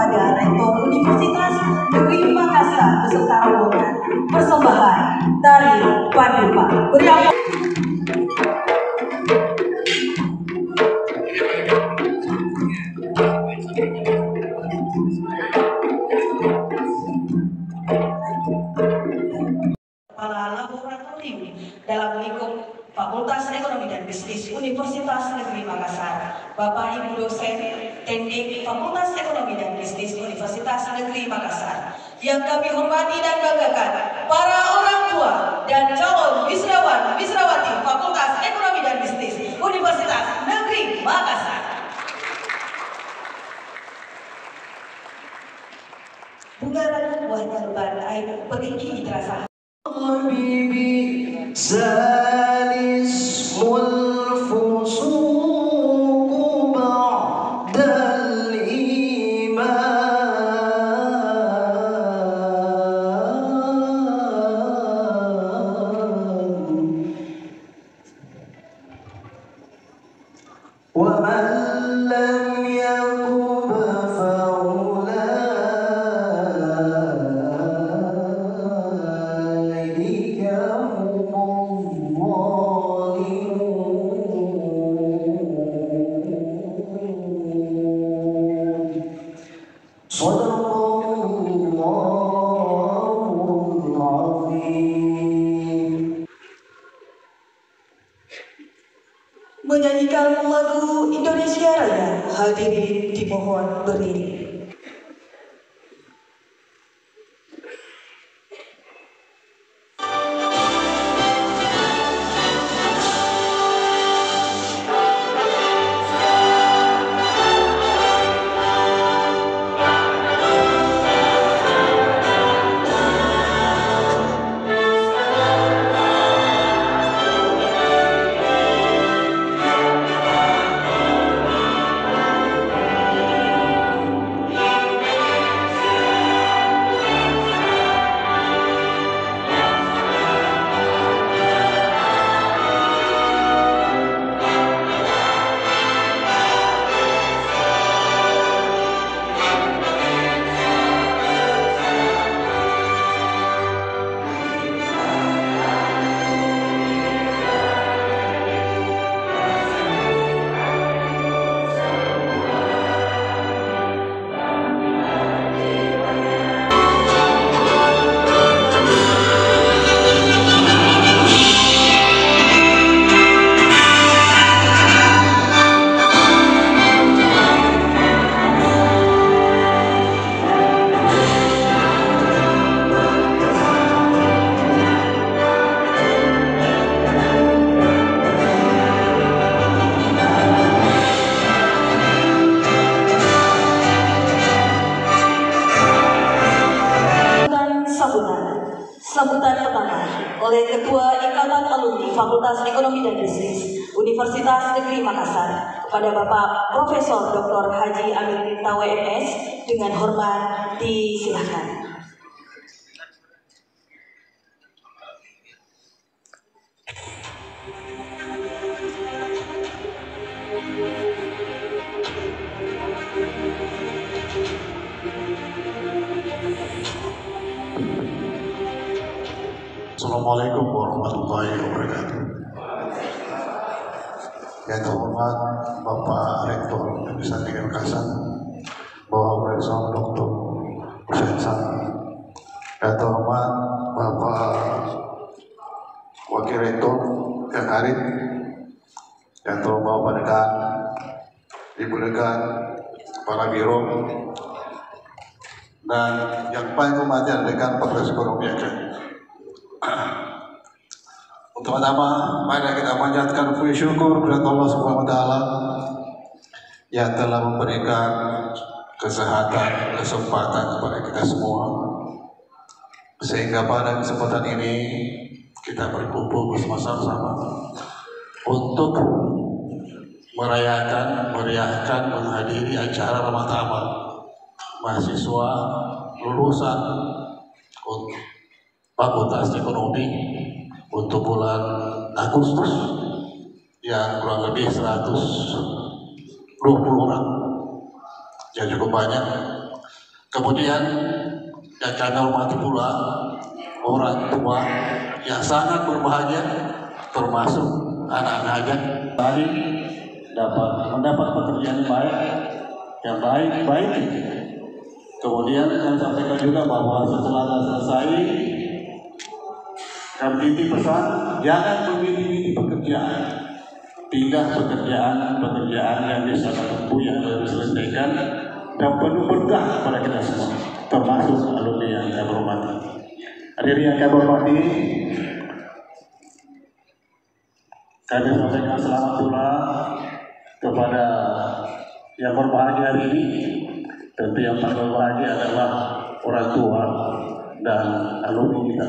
kepada Rektor Universitas Negeri Makassar beserta rombongan. Persembahan dari Paduka. Beri aplaus. Kepala Laboratorium dalam lingkup Fakultas Ekonomi dan Bisnis Universitas Negeri Makassar, Bapak Ibu dosen teknik Fakultas Ekonomi dan Bisnis Universitas Negeri Makassar, yang kami hormati dan banggakan para orang tua dan calon wisrawan wisrawati Fakultas Ekonomi dan Bisnis Universitas Negeri Makassar. Bunga lalu buahnya lebat air bergigi terasa. Habibi salismul fusuq ba'dal iman wa man lam yakub menyanyikan lagu Indonesia Raya. Hadirin dimohon berdiri. Sambutan pertama oleh Ketua Ikatan Alumni Fakultas Ekonomi dan Bisnis Universitas Negeri Makassar kepada Bapak Profesor Dr. Haji Amir Tirta WMS dengan hormat disilakan. Assalamualaikum warahmatullahi wabarakatuh. Yang terhormat Bapak Rektor Universitas Negeri Makassar, Bapak Profesor Dr. Hussein Sani. Yang terhormat Bapak Wakil Rektor yang hadir, yang terhormat Bapak Dekan, Ibu Dekan, para biro, dan yang paling hormati adalah Dekan Fakultas Ekonomi Akademik. Pertama-tama, mari kita panjatkan puji syukur kepada Allah Subhanahu wa Ta'ala yang telah memberikan kesehatan, kesempatan kepada kita semua, sehingga pada kesempatan ini kita berkumpul bersama-sama untuk merayakan, meriahkan, menghadiri acara Ramadhan mahasiswa lulusan Fakultas Ekonomi untuk bulan Agustus yang kurang lebih 120 orang, yang cukup banyak. Kemudian yang kami hormati pula orang tua yang sangat berbahagia, termasuk anak-anaknya tadi dapat mendapat pekerjaan yang baik. Kemudian kami sampaikan juga bahwa setelah selesai, kami titip pesan jangan memilih pekerjaan, pindah pekerjaan yang bisa tempuh yang harus diselesaikan dan penuh berkah kepada kita semua, termasuk alumni yang kami hormati. Hadirin yang kami hormati, kami sampaikan selamat pula kepada yang berbahagia hari ini. Tentu yang paling berbahagia adalah orang tua dan alumni kita.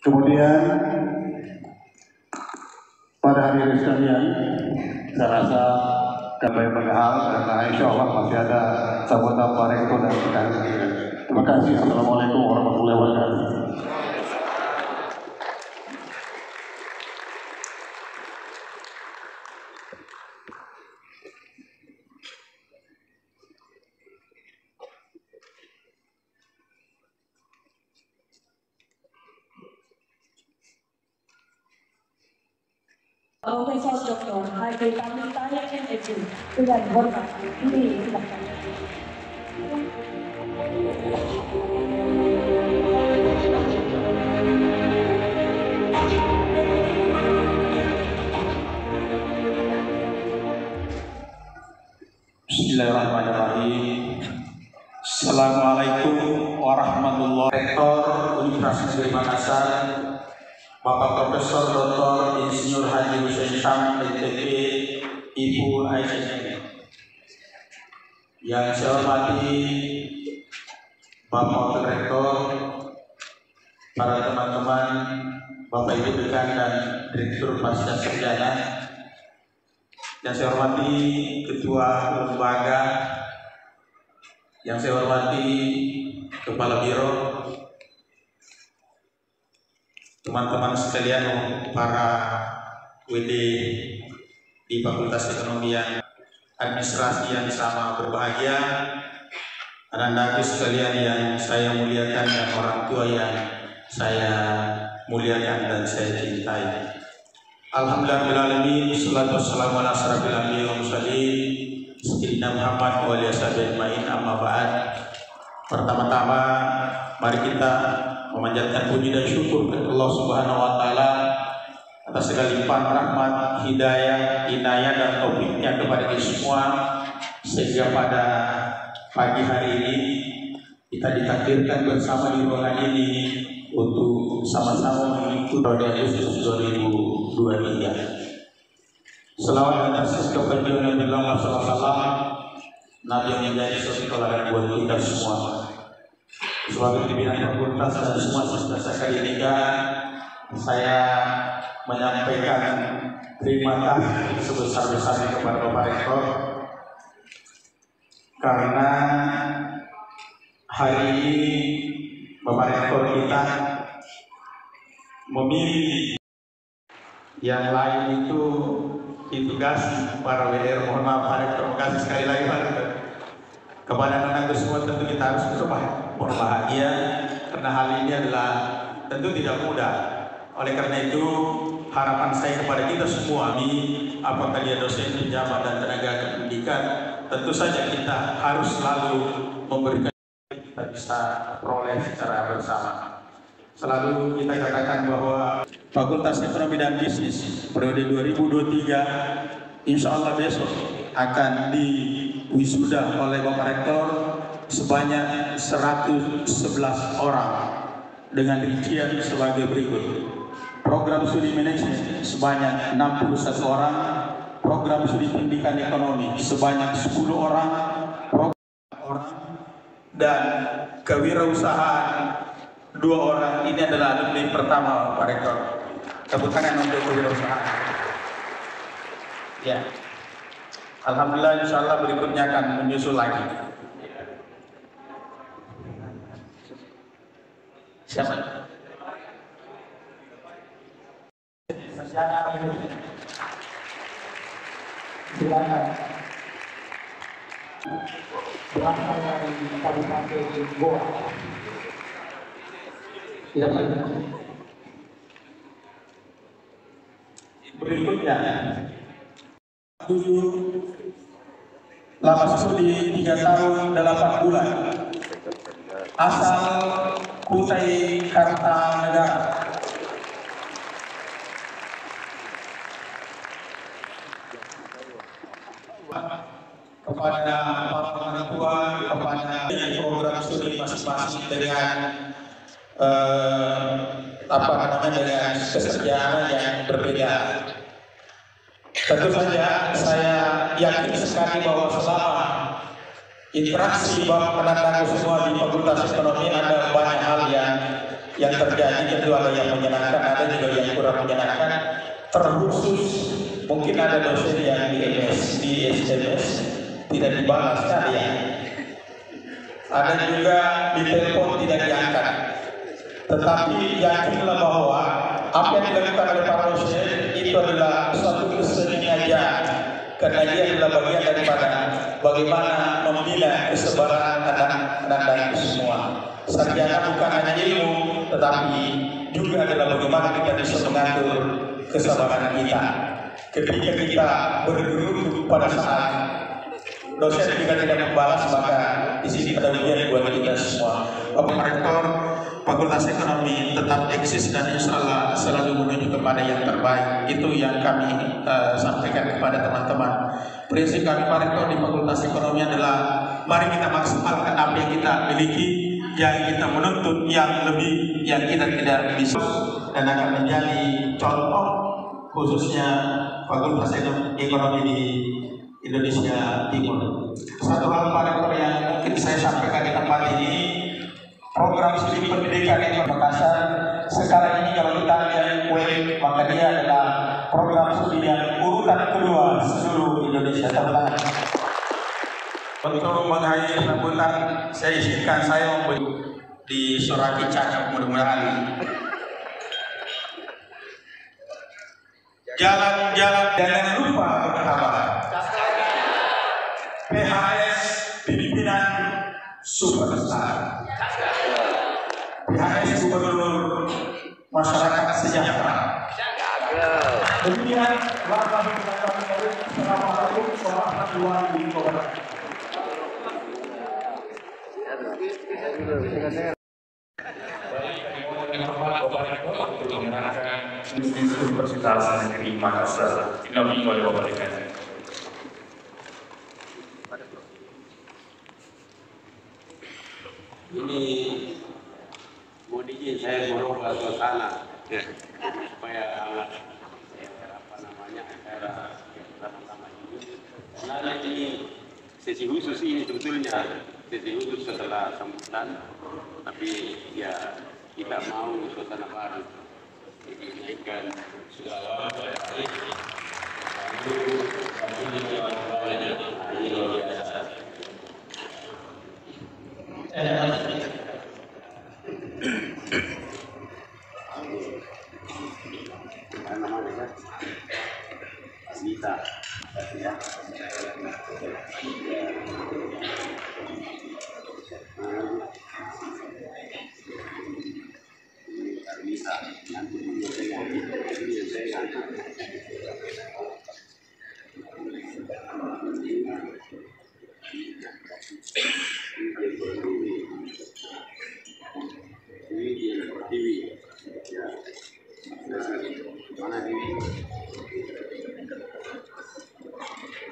Kemudian pada hari ini sekalian, saya rasa kami berhal karena insya Allah masih ada sambutan Pak Rektor dan kita. Terima kasih. Assalamualaikum warahmatullahi wabarakatuh. Profesor Dr. Haji Kamil Tahir MSc dengan hormat ini silakan. Bismillahirrahmanirrahim. Assalamualaikum warahmatullahi wabarakatuh. Rektor Universitas Negeri Makassar, Bapak Profesor Dr. Insinyur Haji Hussein Syam, LTP, Ibu Aisyah. Yang saya hormati Bapak Wakil Rektor, para teman-teman, Bapak Ibu Dekan dan Direktur Pasca Sarjana. Yang saya hormati Ketua Lembaga, yang saya hormati Kepala Biro, teman-teman sekalian, para WD di Fakultas Ekonomi yang administrasi yang sama berbahagia, anak-anakku sekalian yang saya muliakan dan orang tua yang saya muliakan dan saya cintai. Alhamdulillahirrahmanirrahim. Salatu wassalamu ala asyrafil anbiya'i wal mursalin sayyidina Muhammad wa alihi wasallam. Amma ba'd. Pertama-tama mari kita memanjatkan puji dan syukur kepada Allah Subhanahu wa taala atas segala limpahan rahmat, hidayah, inayah dan taufiknya kepada kita semua, sehingga pada pagi hari ini kita ditakdirkan bersama di ruangan ini untuk sama-sama mengikuti Agustus 2023. Selawat dan tasbih kepada Nabi Muhammad SAW, Nabi yang menjadi sosok teladan buat kita semua. Sebagai pimpinan fakultas dan semua siswa sekali tiga, saya menyampaikan terima kasih sebesar-besarnya kepada Bapak Rektor karena hari ini Bapak Rektor kita memilih yang lain itu ditugasi para WR. Mohon maaf Pak Rektor, terima kasih sekali lagi Pak Rektor. Kepada anak-anak semua tentu kita harus berbahagia karena hal ini adalah tentu tidak mudah. Oleh karena itu harapan saya kepada kita semua ini, apakah dia dosen, pejabat dan tenaga pendidikan, tentu saja kita harus selalu memberikan kita bisa peroleh secara bersama. Selalu kita katakan bahwa Fakultas Ekonomi dan Bisnis periode 2023 insya Allah besok akan diwisuda oleh Bapak Rektor sebanyak 111 orang dengan rincian sebagai berikut. Program studi manajemen sebanyak 61 orang, program studi pendidikan ekonomi sebanyak 10 orang, dan kewirausahaan 2 orang. Ini adalah alumni pertama Pak Rektor. Tepuk tangan untuk kewirausahaan. Ya. Alhamdulillah, insya Allah berikutnya akan menyusul lagi. Siapa? Silakan. berasal dari Kabupaten Goa. Silakan. Berikutnya 7 lapas studi 3 tahun 8 bulan, asal Kutai Kartanegara. Kepada para orang tua, kepada program studi masing-masing dengan dengan kesejahteraan yang berbeda. Tentu saja saya yakin sekali bahwa selama interaksi Bapak menandaku semua di Fakultas Ekonomi ada banyak hal yang terjadi. Tentu ada yang menyenangkan, ada juga yang kurang menyenangkan. Terkhusus mungkin ada dosen yang di SMS tidak dibalas, ada yang ada juga di telepon tidak diangkat. Tetapi yakinlah bahwa apa yang dilakukan oleh Pak dosen itu adalah suatu kesengajaan, karena dia adalah bagian daripada bagaimana membina kesebaran anak-anak itu semua. Sarjana bukan hanya ilmu, tetapi juga adalah bagaimana kita bisa mengatur kesabaran kita. Ketika kita bergerutu pada saat dosen juga tidak membalas, maka di sini ada ujian buat kita semua. Bapak Rektor Fakultas Ekonomi tetap eksis dan insya Allah selalu menuju kepada yang terbaik. Itu yang kami sampaikan kepada teman-teman. Prinsip kami Pak Rektor di Fakultas Ekonomi adalah mari kita maksimalkan apa yang kita miliki, yang kita menuntut yang lebih, yang kita tidak bisa, dan akan menjadi contoh khususnya Fakultas Ekonomi di Indonesia Timur. Satu hal Pak Rektor yang mungkin saya sampaikan di tempat ini, program studi pendidikan di Makassar sekarang ini kalau kita lihat web, maka dia adalah program studi yang urutan kedua seluruh Indonesia. Untuk mengakhiri sambutan, saya izinkan saya di Soraki Cakap, mudah-mudahan jalan-jalan jangan lupa berkabar. PHS pimpinan superstar. PHS Gubernur Masyarakat Sejahtera. Demikian langkah kami. Assalamualaikum warahmatullahi wabarakatuh. Untuk mengenalkan Universitas Negeri Makassar. Dinampingi oleh Bapak Dekan. Ini mau izin saya merubah suasana supaya apa namanya acara sama-sama ini, karena ini sesi khusus ini sebetulnya sesi khusus setelah sambutan, tapi ya kita mau suasana baru, jadi naikkan segala ini luar biasa. Namanya Anita, ya.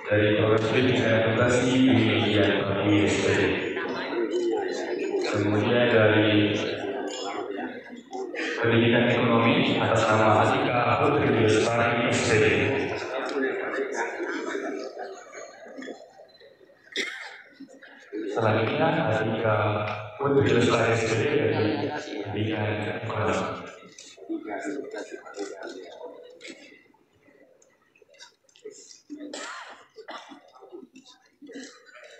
Dari program studi edukasi pendidikan ekonomi SPD. Kemudian dari pendidikan ekonomi atas nama Atika Putri Lestari SPD. Selanjutnya Atika Putri Lestari SPD dari pendidikan ekonomi.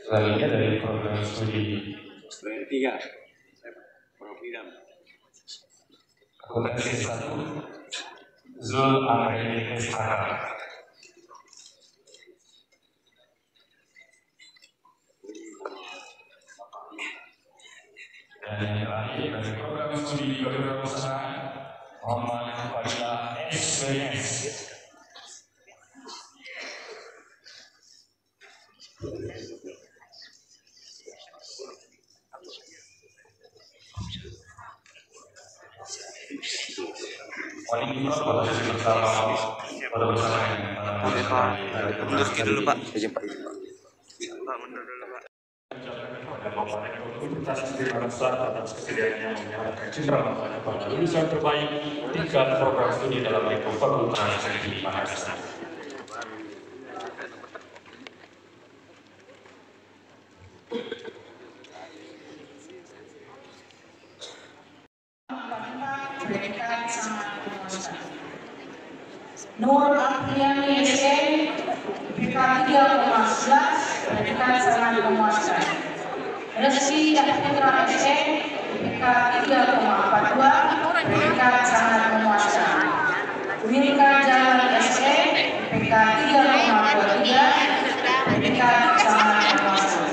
Selanjutnya dari program studi Fakultas S1 Zul Amreni SHK. Dan yang terakhir dari program studi kewirausahaan Muhammad Fadilah SBS. Wali Imran pada sesi pertama pada bersama mundur dulu Pak. Universitas Islam atas kesediaannya menyatakan cendera pada lulusan terbaik tingkat program studi dalam lingkup Fakultas Teknik Makassar. Nur Afriani SE, IPK 3,11, predikat sangat memuaskan. Reski Putra SE, IPK 3,42, predikat sangat memuaskan. Wirika Jalan SE, IPK 3,23, predikat sangat memuaskan.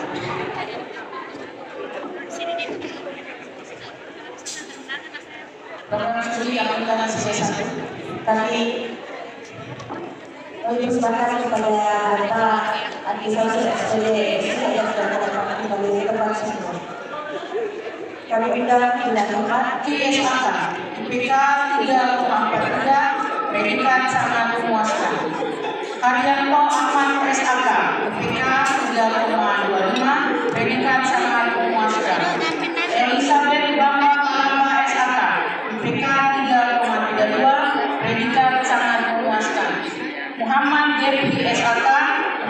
Program studi akuntansi C1. Tapi dipersembahkan kepada Bapak Administrasi SPD yang sudah mendapatkan kembali tempat semua. Kami minta tidak tempat ISAK IPK 3,43, predikat sangat memuaskan. Haryanto Ahmad SAK IPK 3,25, predikat sangat memuaskan. Elizabeth Bambang Alama SAK IPK 3,32, predikat sangat memuaskan. Muhammad Jeffrey SAK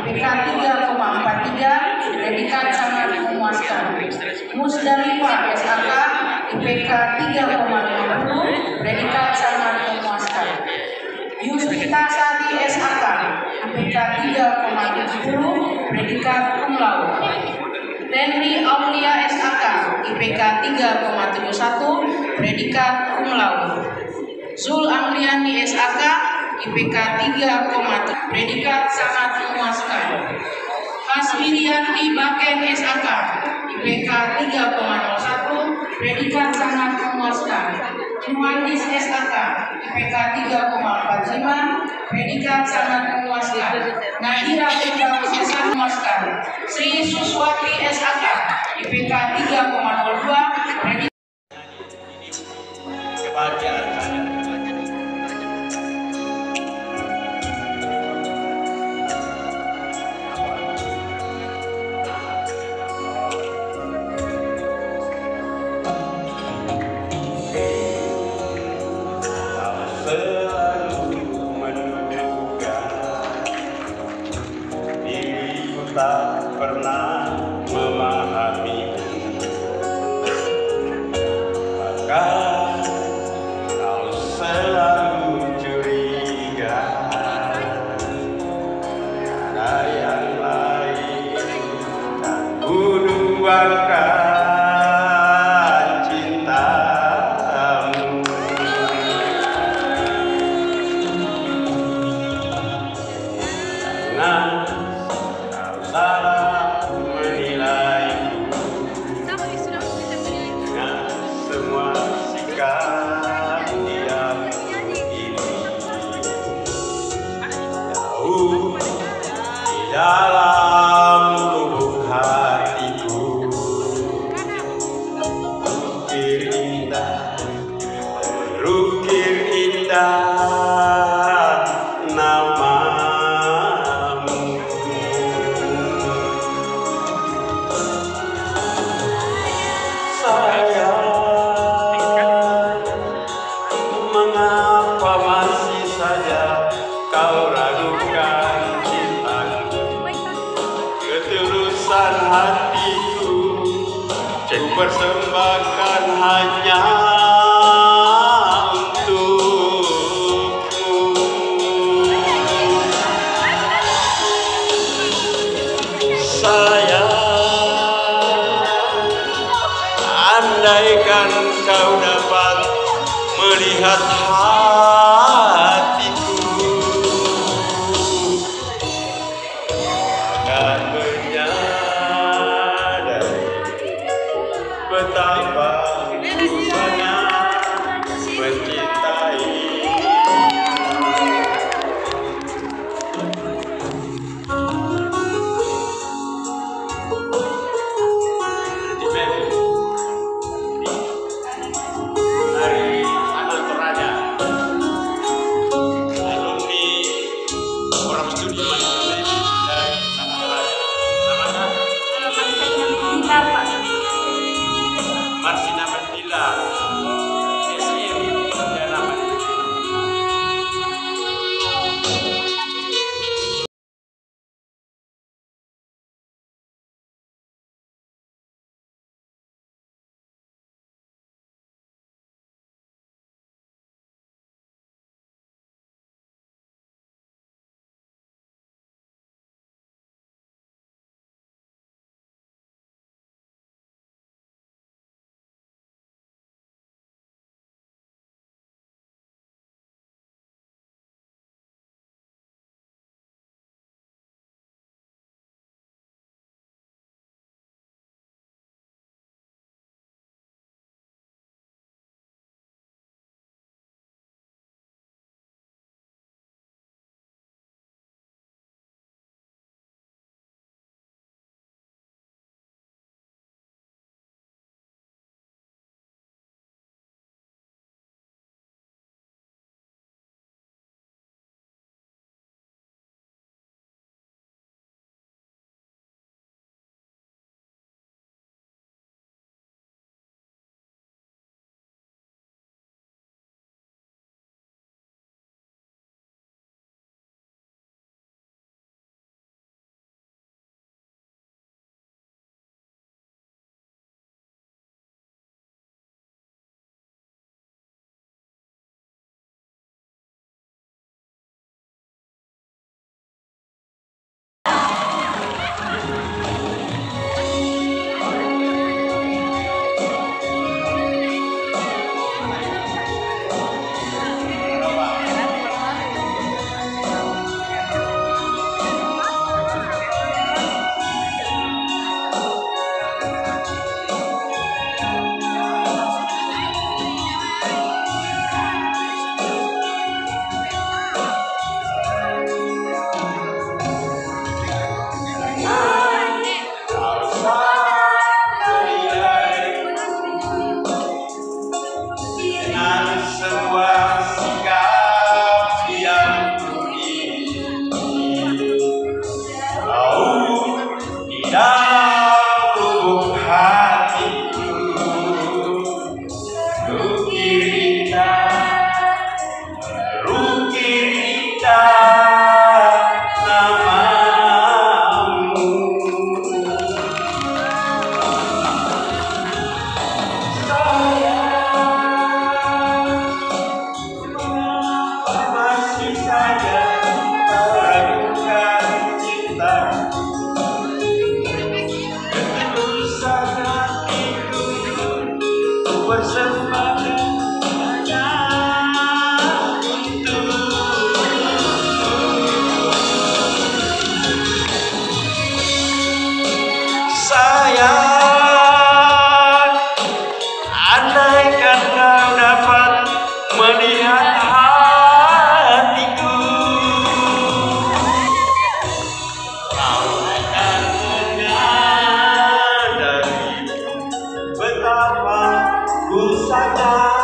IPK 3,43, predikat sangat memuaskan. Musdalifah SAK IPK 3,50, predikat sangat memuaskan. Yusrita Sari SAK IPK 3,70, predikat cum laude. Tenri Aulia SAK IPK 3,71, predikat cum laude. Zul Amriani SAK IPK 3,3, predikat sangat memuaskan. Hasmirianti Baken SAK IPK 3,01, predikat sangat memuaskan. Muhandis SAK IPK 3,45, predikat sangat memuaskan. Nadira Firdaus SAK memuaskan. Sri Suswati SAK IPK 3,02, predikat kebahagiaan saya. Tak pernah memahami, maka kau selalu curiga ada yang lain dan kuduakan cintamu. Nah, salah menilaiku dengan semua sikap diam ini. Jauh di dalam lubuk hatiku, ukir indah, terukir indah namamu. Mengapa masih saja kau ragukan cintaku? Ketulusan hatiku ku persembahkan hanya untukmu. Sayang, andaikan kau dapat melihat hatiku, akan menyadari betapa ku sangat mencintai. Dari anak Toraja, alumni Forum Studi Manajemen dari anak Toraja. Namanya Marsina Mentila, SM Perdana Menteri. Andaikan kau dapat melihat hatiku, kau akan menyadari betapa ku sangat